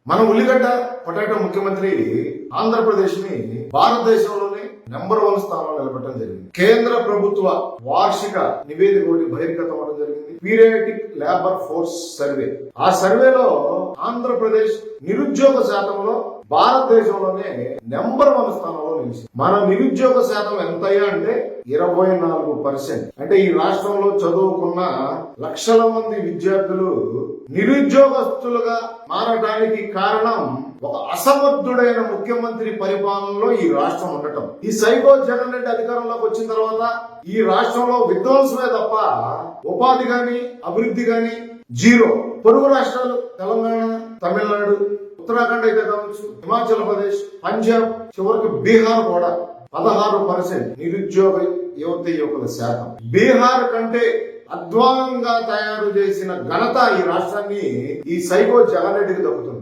మన ఉల్లిగడ్డ పొటాటో ముఖ్యమంత్రి ఆంధ్రప్రదేశ్ ని భారతదేశంలోనే నంబర్ 1 స్థానంలో నిలబెట్టడం జరిగింది. కేంద్ర ప్రభుత్వ వార్షిక నివేదిక ఒకటి బహిర్గతం అవ్వడం జరిగింది. Periodic labour force survey. ఆ సర్వేలో ఆంధ్రప్రదేశ్ నిరుద్యోగ శాతంలో భారతదేశంలోనే నంబర్ 1 స్థానంలో నిలిచింది. మన నిరుద్యోగ శాతం ఎంతయ్యా అంటే 24%. అంటే ఈ రాష్ట్రంలో చదువుకున్న లక్షల మంది విద్యార్థులు నిరుద్యోగస్తులుగా మారడానికి కారణం ఒక అసమర్థుడైన ముఖ్యమంత్రి పరిపాలనలో ఈ రాష్ట్రం ఉండటం. ఈ సైకో జగన్ రెడ్డి అధికారంలోకి వచ్చిన తర్వాత ఈ రాష్ట్రంలో విధ్వంసమే తప్ప ఉపాధి గాని అభివృద్ధి గాని జీరో. పొరుగు రాష్ట్రాలు తెలంగాణ, తమిళనాడు, ఉత్తరాఖండ్ అయితే కావచ్చు, హిమాచల్ ప్రదేశ్, పంజాబ్, చివరికి బీహార్ కూడా 16% నిరుద్యోగ యువకుల శాతం. బీహార్ కంటే అధ్వానంగా తయారు చేసిన ఘనత ఈ రాష్ట్రాన్ని ఈ సైకో జగన్ రెడ్డికి దక్కుతుంది.